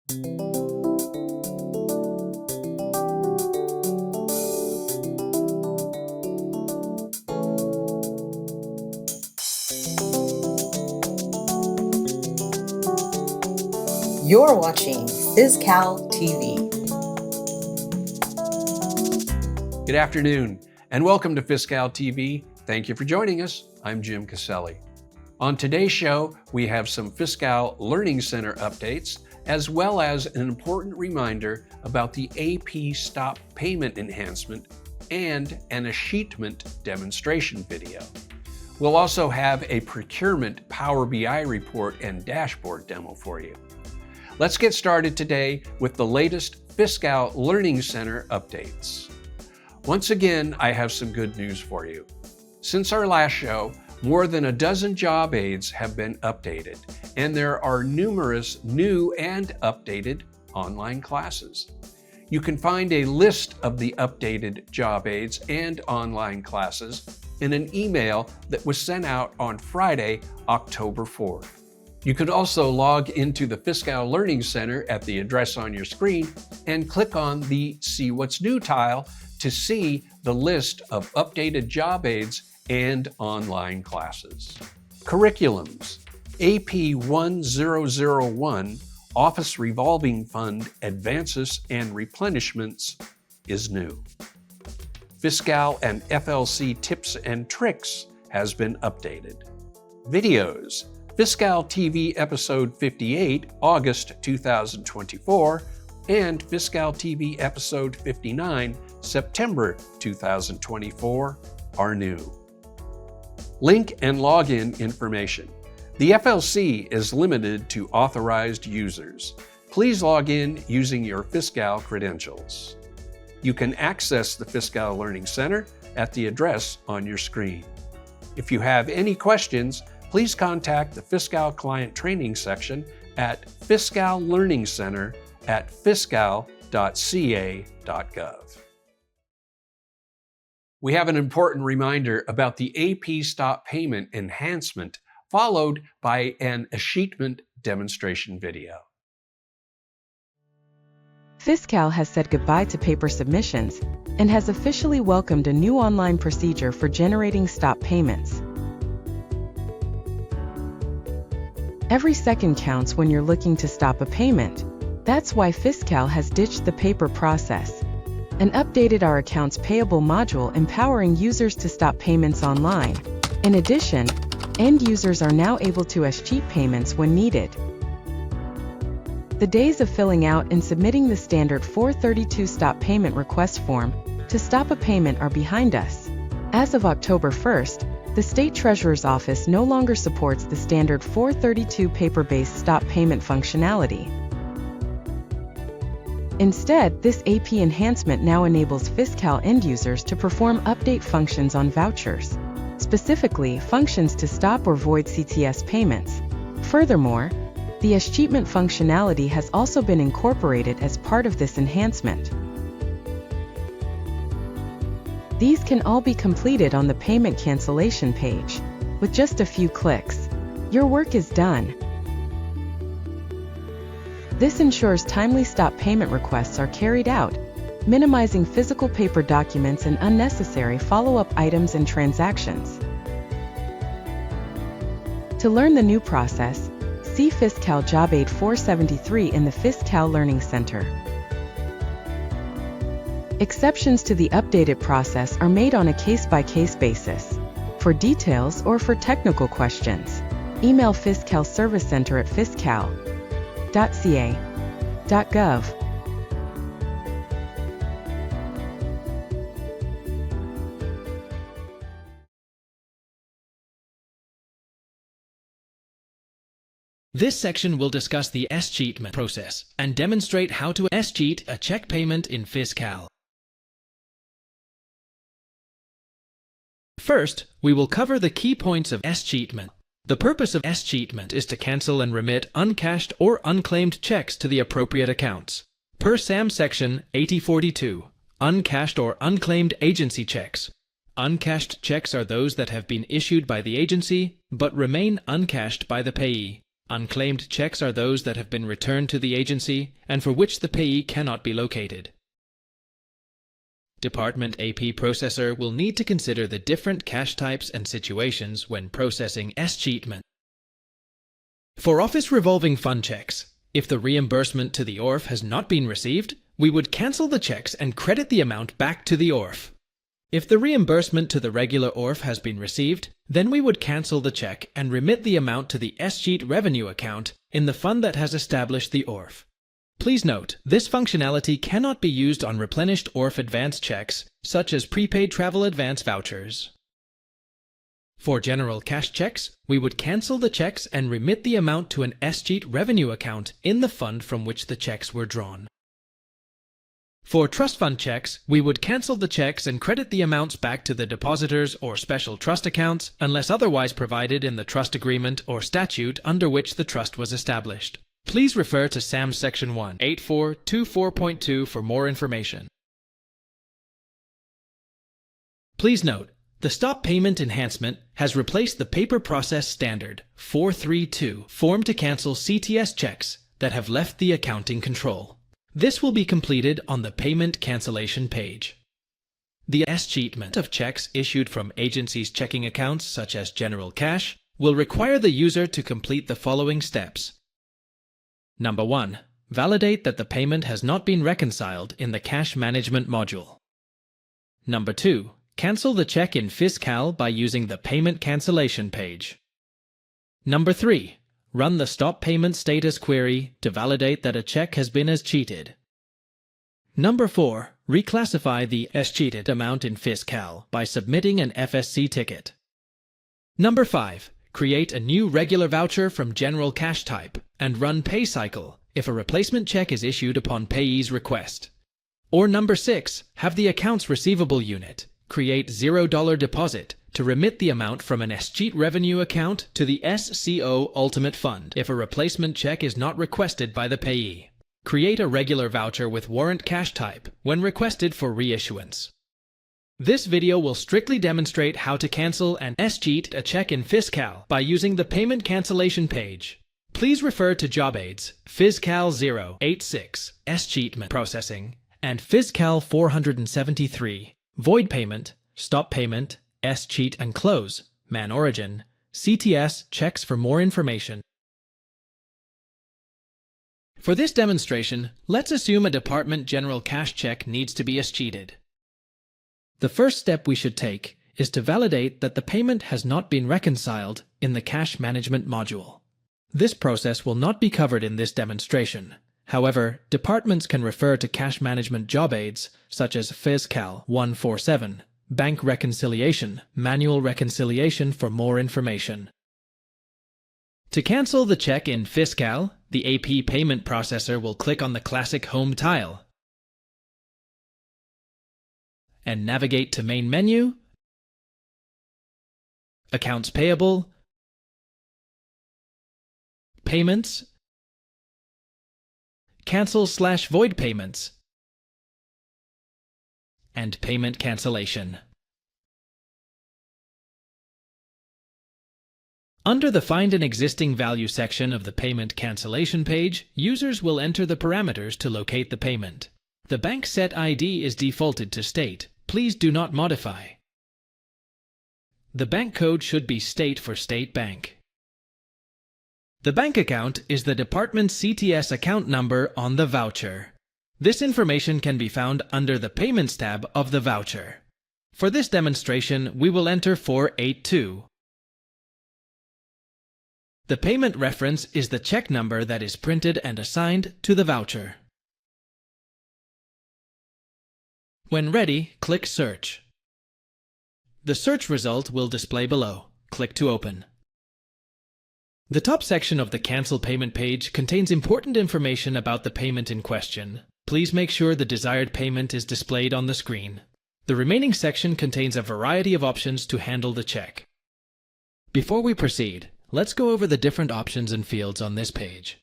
You're watching CalTv. Good afternoon, and welcome to CalTv. Thank you for joining us. I'm Jim Caselli. On today's show, we have some Fiscal Learning Center updates, as well as an important reminder about the AP Stop Payment Enhancement and an Escheatment demonstration video. We'll also have a Procurement Power BI report and dashboard demo for you. Let's get started today with the latest Fiscal Learning Center updates. Once again, I have some good news for you. Since our last show, more than a dozen job aids have been updated, and there are numerous new and updated online classes. You can find a list of the updated job aids and online classes in an email that was sent out on Friday, October 4th. You can also log into the Fiscal Learning Center at the address on your screen and click on the See What's New tile to see the list of updated job aids and online classes. Curriculums. AP 1001 Office Revolving Fund Advances and Replenishments is new. Fiscal and FLC Tips and Tricks has been updated. Videos. Fiscal TV Episode 58, August 2024, and Fiscal TV Episode 59, September 2024, are new. Link and login information. The FLC is limited to authorized users. Please log in using your Fiscal credentials. You can access the Fiscal Learning Center at the address on your screen. If you have any questions, please contact the Fiscal Client Training section at fiscallearningscenter@fiscal.ca.gov. We have an important reminder about the AP Stop Payment Enhancement, followed by an Escheatment demonstration video. Fiscal has said goodbye to paper submissions and has officially welcomed a new online procedure for generating stop payments. Every second counts when you're looking to stop a payment. That's why Fiscal has ditched the paper process and updated our accounts payable module, empowering users to stop payments online. In addition, end users are now able to escheat payments when needed. The days of filling out and submitting the standard 432 stop payment request form to stop a payment are behind us. As of October 1st, the State Treasurer's Office no longer supports the standard 432 paper-based stop payment functionality. Instead, this AP enhancement now enables Fiscal end users to perform update functions on vouchers, specifically functions to stop or void CTS payments. Furthermore, the Escheatment functionality has also been incorporated as part of this enhancement. These can all be completed on the payment cancellation page. With just a few clicks, your work is done. This ensures timely stop payment requests are carried out, minimizing physical paper documents and unnecessary follow-up items and transactions. To learn the new process, see Fiscal Job Aid 473 in the Fiscal Learning Center. Exceptions to the updated process are made on a case-by-case basis. For details or for technical questions, email Fiscal Service Center at fiscal.ca.gov. This section will discuss the Escheatment process and demonstrate how to escheat a check payment in Fiscal. First, we will cover the key points of Escheatment. The purpose of Escheatment is to cancel and remit uncashed or unclaimed checks to the appropriate accounts. Per SAM Section 8042, uncashed or unclaimed agency checks. Uncashed checks are those that have been issued by the agency but remain uncashed by the payee. Unclaimed checks are those that have been returned to the agency and for which the payee cannot be located. Department AP processor will need to consider the different cash types and situations when processing Escheatment. For office revolving fund checks, if the reimbursement to the ORF has not been received, we would cancel the checks and credit the amount back to the ORF. If the reimbursement to the regular ORF has been received, then we would cancel the check and remit the amount to the Escheat revenue account in the fund that has established the ORF. Please note, this functionality cannot be used on replenished ORF advance checks, such as prepaid travel advance vouchers. For general cash checks, we would cancel the checks and remit the amount to an Escheat revenue account in the fund from which the checks were drawn. For trust fund checks, we would cancel the checks and credit the amounts back to the depositors or special trust accounts unless otherwise provided in the trust agreement or statute under which the trust was established. Please refer to SAM Section 18424.2 for more information. Please note, the Stop Payment Enhancement has replaced the paper process standard 432 form to cancel CTS checks that have left the accounting control. This will be completed on the payment cancellation page. The Escheatment of checks issued from agencies' checking accounts such as general cash will require the user to complete the following steps. Number 1. Validate that the payment has not been reconciled in the Cash Management module. Number 2. Cancel the check in Fiscal by using the payment cancellation page. Number 3. Run the Stop Payment Status query to validate that a check has been escheated. Number 4. Reclassify the escheated amount in Fiscal by submitting an FSC ticket. Number 5. Create a new regular voucher from General Cash type and run Pay Cycle if a replacement check is issued upon payee's request. Or Number 6. Have the Accounts Receivable Unit create $0 deposit to remit the amount from an Escheat revenue account to the SCO Ultimate Fund if a replacement check is not requested by the payee. Create a regular voucher with warrant cash type when requested for reissuance. This video will strictly demonstrate how to cancel and escheat a check in Fiscal by using the payment cancellation page. Please refer to Job Aids Fiscal 086 Escheatment Processing and Fiscal 473 Void Payment, Stop Payment, Escheat and Close, Man Origin, CTS checks for more information. For this demonstration, let's assume a department general cash check needs to be escheated. The first step we should take is to validate that the payment has not been reconciled in the Cash Management module. This process will not be covered in this demonstration. However, departments can refer to cash management job aids such as Fiscal 147, Bank Reconciliation, Manual Reconciliation for more information. To cancel the check in Fiscal, the AP payment processor will click on the classic Home tile and navigate to Main Menu, Accounts Payable, Payments, Cancel/Void Payments, and Payment Cancellation. Under the Find an Existing Value section of the Payment Cancellation page, users will enter the parameters to locate the payment. The bank set ID is defaulted to state. Please do not modify. The bank code should be state for State Bank. The bank account is the department's CTS account number on the voucher. This information can be found under the Payments tab of the voucher. For this demonstration, we will enter 482. The payment reference is the check number that is printed and assigned to the voucher. When ready, click Search. The search result will display below. Click to open. The top section of the Cancel Payment page contains important information about the payment in question. Please make sure the desired payment is displayed on the screen. The remaining section contains a variety of options to handle the check. Before we proceed, let's go over the different options and fields on this page.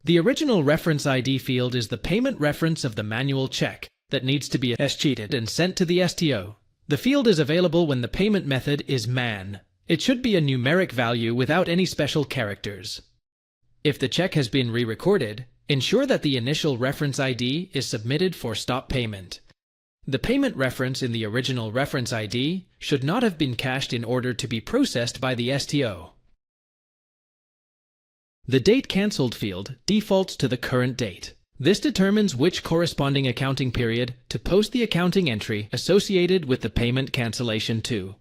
The original reference ID field is the payment reference of the manual check that needs to be escheated and sent to the STO. The field is available when the payment method is MAN, It should be a numeric value without any special characters. If the check has been re-recorded, ensure that the initial reference ID is submitted for stop payment. The payment reference in the original reference ID should not have been cached in order to be processed by the STO. The date cancelled field defaults to the current date. This determines which corresponding accounting period to post the accounting entry associated with the payment cancellation to.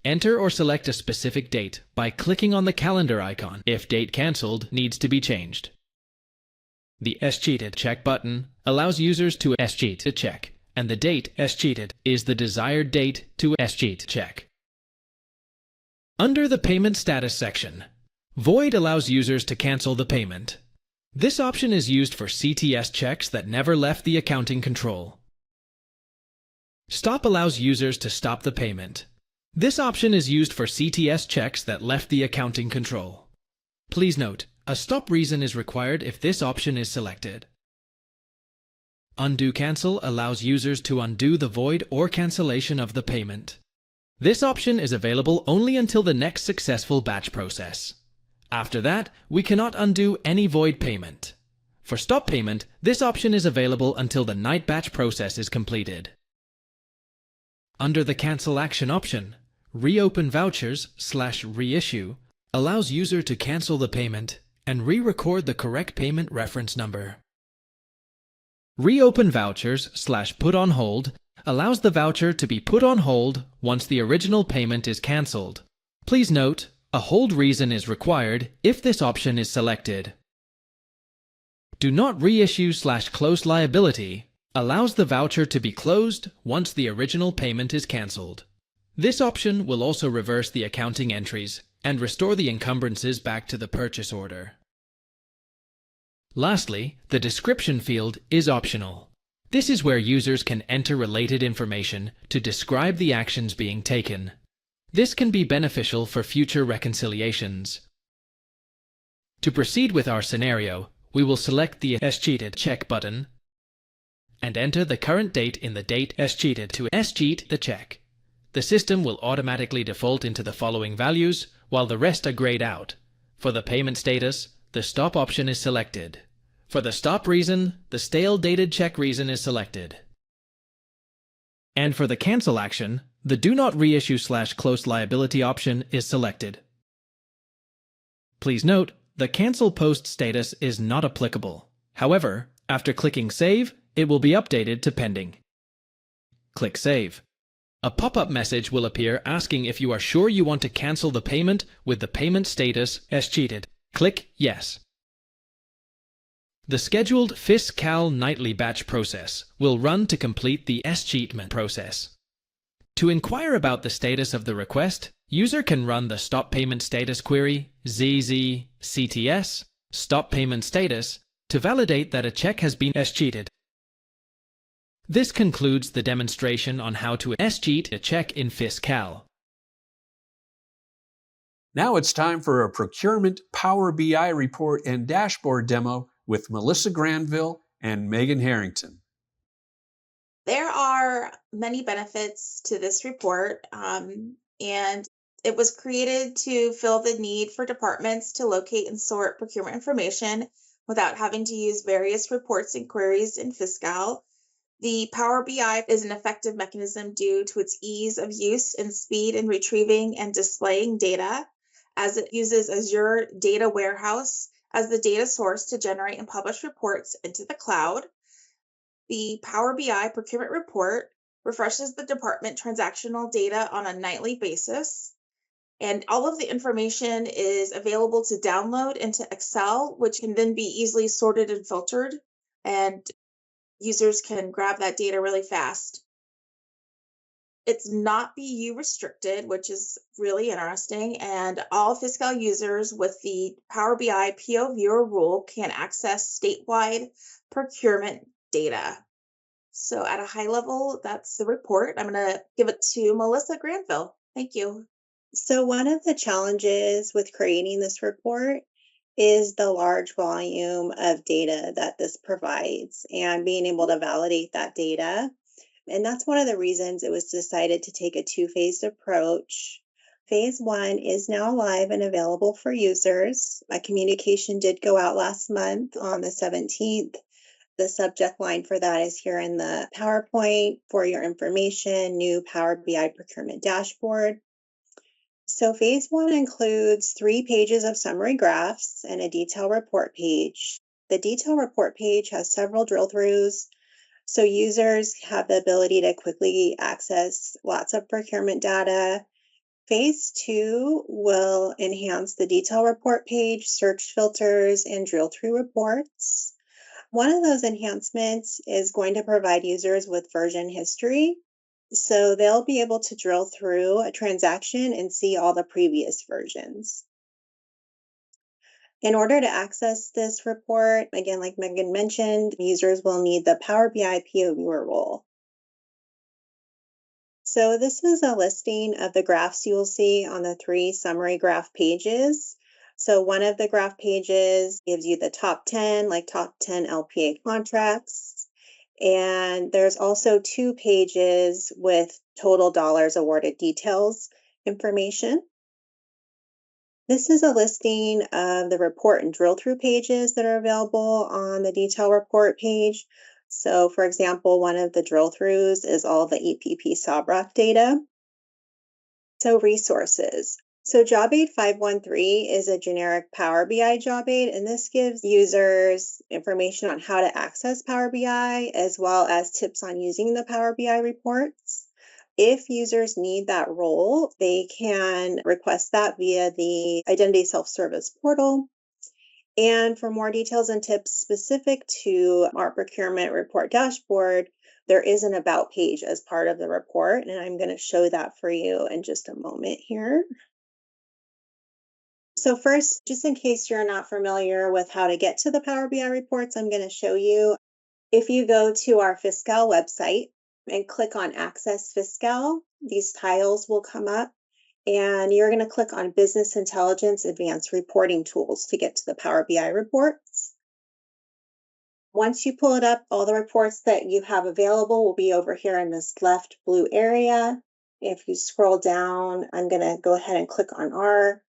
Enter or select a specific date by clicking on the calendar icon if date cancelled needs to be changed. The Escheated check button allows users to escheat a check, and the date escheated is the desired date to escheat check. Under the Payment Status section, Void allows users to cancel the payment. This option is used for CTS checks that never left the accounting control. Stop allows users to stop the payment. This option is used for CTS checks that left the accounting control. Please note, a stop reason is required if this option is selected. Undo Cancel allows users to undo the void or cancellation of the payment. This option is available only until the next successful batch process. After that, we cannot undo any void payment. For stop payment, this option is available until the night batch process is completed. Under the Cancel Action option, Reopen Vouchers/Reissue allows user to cancel the payment and re-record the correct payment reference number. Reopen Vouchers/Put on Hold allows the voucher to be put on hold once the original payment is cancelled. Please note, a hold reason is required if this option is selected. Do Not Reissue/Close Liability allows the voucher to be closed once the original payment is cancelled. This option will also reverse the accounting entries and restore the encumbrances back to the purchase order. Lastly, the description field is optional. This is where users can enter related information to describe the actions being taken. This can be beneficial for future reconciliations. To proceed with our scenario, we will select the Escheated check button and enter the current date in the date escheated to escheat the check. The system will automatically default into the following values, while the rest are grayed out. For the payment status, the stop option is selected. For the stop reason, the stale dated check reason is selected. And for the cancel action, the Do Not Reissue/Close Liability option is selected. Please note, the cancel post status is not applicable. However, after clicking Save, it will be updated to pending. Click Save. A pop-up message will appear asking if you are sure you want to cancel the payment with the payment status Escheated. Click Yes. The scheduled FIS/CAL nightly batch process will run to complete the Escheatment process. To inquire about the status of the request, user can run the Stop Payment Status query ZZCTS Stop Payment Status to validate that a check has been escheated. This concludes the demonstration on how to escheat a check in FIS/CAL. Now it's time for a Procurement Power BI report and dashboard demo with Melissa Granville and Meaghan Harrington. There are many benefits to this report, and it was created to fill the need for departments to locate and sort procurement information without having to use various reports and queries in FIS/CAL. The Power BI is an effective mechanism due to its ease of use and speed in retrieving and displaying data, as it uses Azure Data Warehouse as the data source to generate and publish reports into the cloud. The Power BI procurement report refreshes the department transactional data on a nightly basis, and all of the information is available to download into Excel, which can then be easily sorted and filtered, and users can grab that data really fast. It's not BU restricted, which is really interesting, and all FIS/CAL users with the Power BI PO Viewer rule can access statewide procurement data. So at a high level, that's the report. I'm going to give it to Melissa Granville. Thank you. So one of the challenges with creating this report is the large volume of data that this provides and being able to validate that data. And that's one of the reasons it was decided to take a two-phased approach. Phase 1 is now live and available for users. A communication did go out last month on the 17th. The subject line for that is here in the PowerPoint. For your information, new Power BI procurement dashboard. So Phase 1 includes 3 pages of summary graphs and a detail report page. The detail report page has several drill-throughs, so users have the ability to quickly access lots of procurement data. Phase 2 will enhance the detail report page, search filters, and drill-through reports. One of those enhancements is going to provide users with version history. So they'll be able to drill through a transaction and see all the previous versions. In order to access this report, again, like Meaghan mentioned, users will need the Power BI PO Viewer role. So this is a listing of the graphs you will see on the 3 summary graph pages. So one of the graph pages gives you the top 10, like top 10 LPA contracts. And there's also 2 pages with total dollars awarded details information. This is a listing of the report and drill through pages that are available on the detail report page. So for example, one of the drill throughs is all the EPP Sabra data. So resources. So Job Aid 513 is a generic Power BI job aid, and this gives users information on how to access Power BI as well as tips on using the Power BI reports. If users need that role, they can request that via the Identity Self-Service portal. And for more details and tips specific to our procurement report dashboard, there is an About page as part of the report, and I'm going to show that for you in just a moment here. So first, just in case you're not familiar with how to get to the Power BI reports, I'm going to show you. If you go to our Fiscal website and click on Access Fiscal, these tiles will come up, and you're going to click on Business Intelligence Advanced Reporting Tools to get to the Power BI reports. Once you pull it up, all the reports that you have available will be over here in this left blue area. If you scroll down, I'm going to go ahead and click on our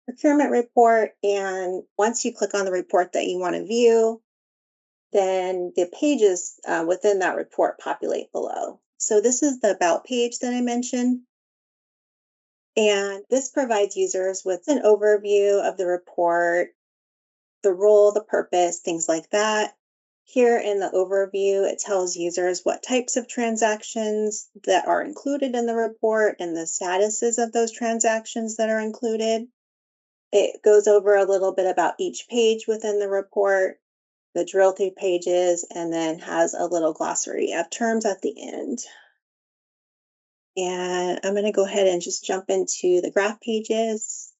procurement report, and once you click on the report that you want to view, then the pages within that report populate below. So this is the About page that I mentioned, and this provides users with an overview of the report, the role, the purpose, things like that. Here in the overview, it tells users what types of transactions that are included in the report and the statuses of those transactions that are included. It goes over a little bit about each page within the report, the drill through pages, and then has a little glossary of terms at the end. And I'm going to go ahead and just jump into the graph pages.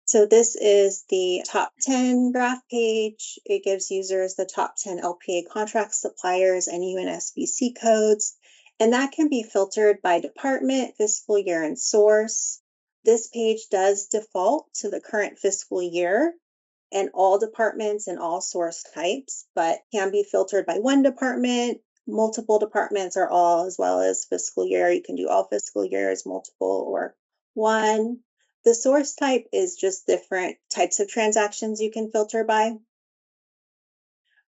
So this is the top 10 graph page. It gives users the top 10 LPA contract suppliers and UNSBC codes, and that can be filtered by department, fiscal year, and source. This page does default to the current fiscal year and all departments and all source types, but can be filtered by one department, multiple departments, or all, as well as fiscal year. You can do all fiscal years, multiple, or one. The source type is just different types of transactions you can filter by.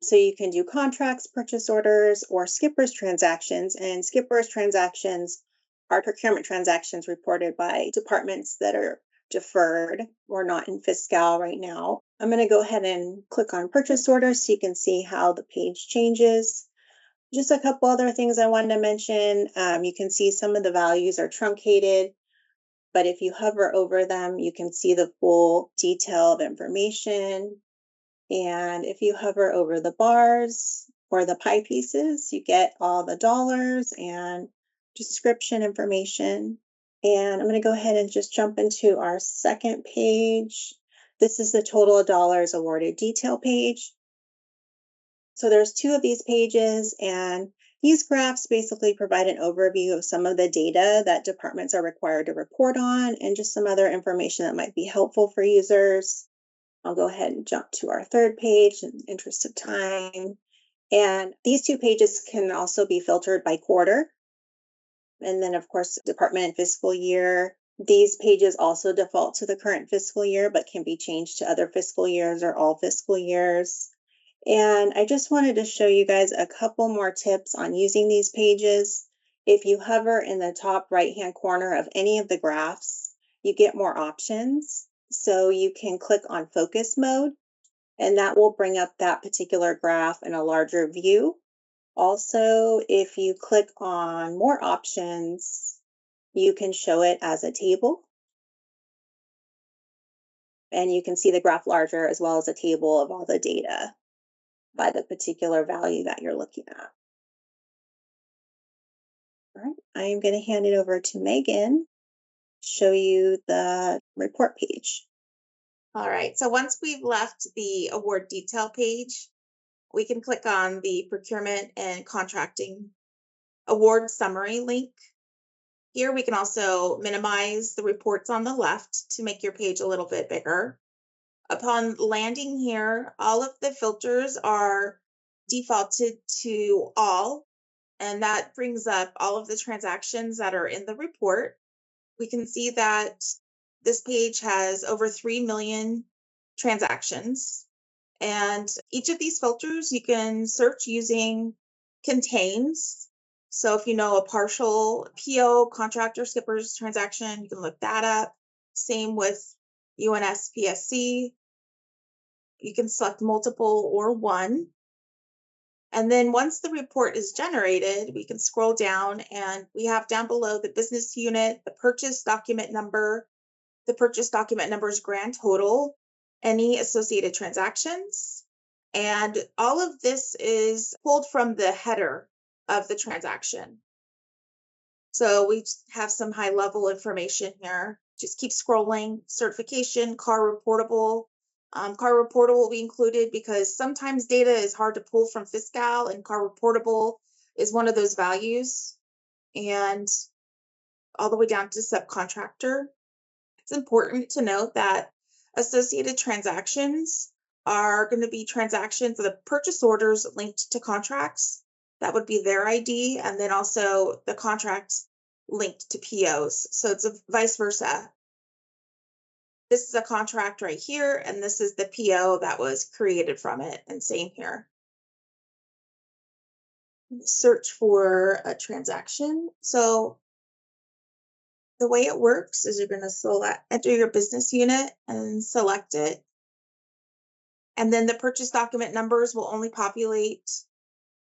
So you can do contracts, purchase orders, or skippers transactions, and skippers transactions are procurement transactions reported by departments that are deferred or not in Fiscal right now. I'm going to go ahead and click on purchase orders so you can see how the page changes. Just a couple other things I wanted to mention. You can see some of the values are truncated, but if you hover over them, you can see the full detail of information. And if you hover over the bars or the pie pieces, you get all the dollars and description information. And I'm going to go ahead and just jump into our second page. This is the total dollars awarded detail page. So there's 2 of these pages, and these graphs basically provide an overview of some of the data that departments are required to report on and just some other information that might be helpful for users. I'll go ahead and jump to our third page in the interest of time. And these 2 pages can also be filtered by quarter. And then, of course, department and fiscal year. These pages also default to the current fiscal year, but can be changed to other fiscal years or all fiscal years. And I just wanted to show you guys a couple more tips on using these pages. If you hover in the top right-hand corner of any of the graphs, you get more options. So you can click on focus mode, and that will bring up that particular graph in a larger view. Also, if you click on more options, you can show it as a table. And you can see the graph larger as well as a table of all the data by the particular value that you're looking at. All right, I am going to hand it over to Meaghan, show you the report page. All right, so once we've left the award detail page, we can click on the procurement and contracting award summary link. Here we can also minimize the reports on the left to make your page a little bit bigger. Upon landing here, all of the filters are defaulted to all, and that brings up all of the transactions that are in the report. We can see that this page has over 3 million transactions, and each of these filters you can search using contains. So if you know a partial PO contractor skippers transaction, you can look that up. Same with UNS PSC. You can select multiple or one. And then once the report is generated, we can scroll down and we have down below the business unit, the purchase document number, the purchase document number's grand total, any associated transactions. And all of this is pulled from the header of the transaction. So we have some high level information here. Just keep scrolling. Certification, car reportable. Car reportable will be included because sometimes data is hard to pull from Fiscal, and car reportable is one of those values. And all the way down to subcontractor. It's important to note that associated transactions are going to be transactions of the purchase orders linked to contracts. That would be their ID, and then also the contracts linked to POs. So it's a vice versa. This is a contract right here, and this is the PO that was created from it, and same here. Search for a transaction. So the way it works is you're going to enter your business unit and select it. And then the purchase document numbers will only populate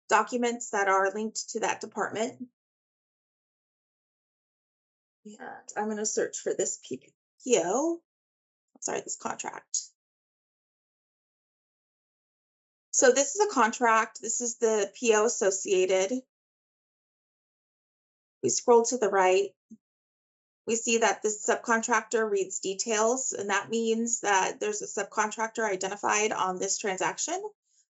documents that are linked to that department. And I'm going to search for this PO. Sorry, this contract. So this is a contract. This is the PO associated. We scroll to the right. We see that this subcontractor reads details, and that means that there's a subcontractor identified on this transaction.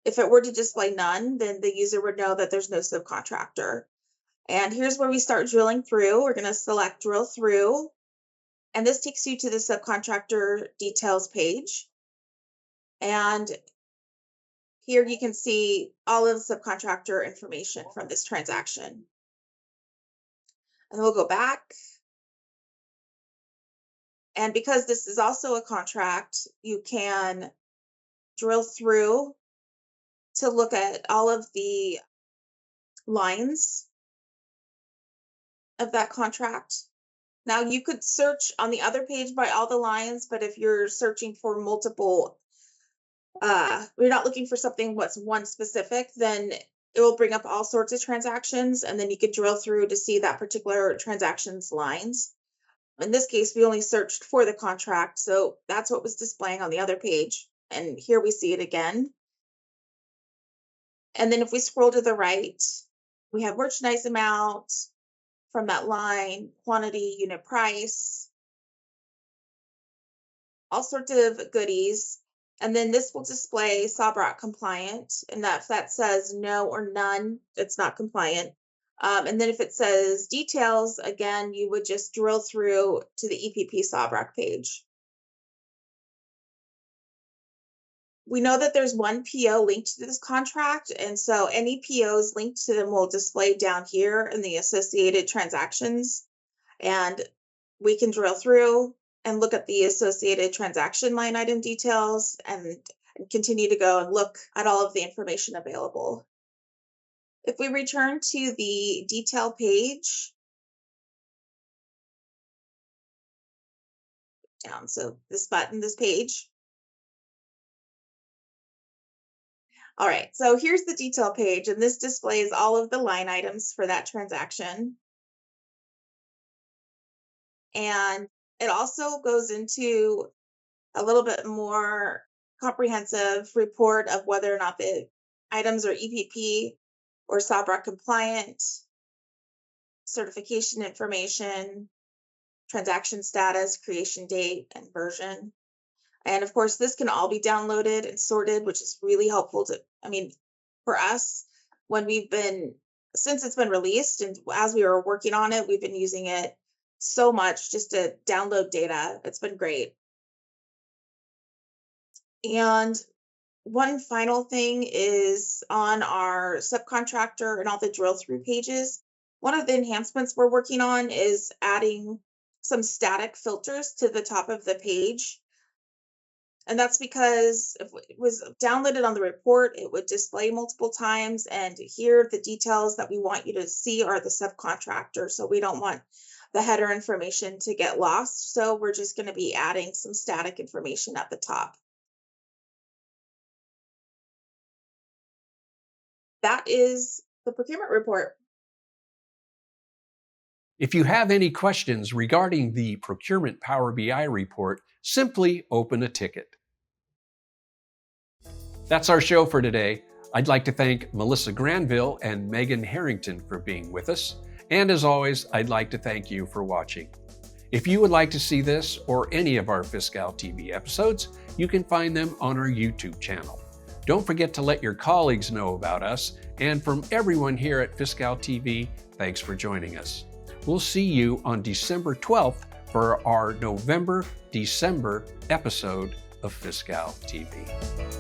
If it were to display none, then the user would know that there's no subcontractor. And here's where we start drilling through. We're going to select drill through, and this takes you to the subcontractor details page. And here you can see all of the subcontractor information from this transaction. And we'll go back. And because this is also a contract, you can drill through to look at all of the lines of that contract. Now you could search on the other page by all the lines, but if you're searching for multiple, you're not looking for something what's one specific, then it will bring up all sorts of transactions, and then you could drill through to see that particular transaction's lines. In this case, we only searched for the contract, so that's what was displaying on the other page. And here we see it again. And then if we scroll to the right, we have merchandise amount from that line, quantity, unit price, all sorts of goodies. And then this will display SABROC compliant. And if that says no or none, it's not compliant. And then if it says details, again, you would just drill through to the EPP SABROC page. We know that there's one PO linked to this contract, and so any POs linked to them will display down here in the associated transactions, and we can drill through and look at the associated transaction line item details and continue to go and look at all of the information available. If we return to the detail page, down, so this button, this page. All right, so here's the detail page, and this displays all of the line items for that transaction. And it also goes into a little bit more comprehensive report of whether or not the items are EPP or SABRA compliant, certification information, transaction status, creation date, and version. And of course, this can all be downloaded and sorted, which is really helpful for us since it's been released and as we were working on it, we've been using it so much just to download data. It's been great. And one final thing is on our subcontractor and all the drill through pages. One of the enhancements we're working on is adding some static filters to the top of the page. And that's because if it was downloaded on the report, it would display multiple times. And here, the details that we want you to see are the subcontractor. So we don't want the header information to get lost. So we're just going to be adding some static information at the top. That is the procurement report. If you have any questions regarding the Procurement Power BI report, simply open a ticket. That's our show for today. I'd like to thank Melissa Granville and Meaghan Harrington for being with us. And as always, I'd like to thank you for watching. If you would like to see this or any of our FiscalTv episodes, you can find them on our YouTube channel. Don't forget to let your colleagues know about us. And from everyone here at FiscalTv, thanks for joining us. We'll see you on December 12th for our November-December episode of FiscalTv.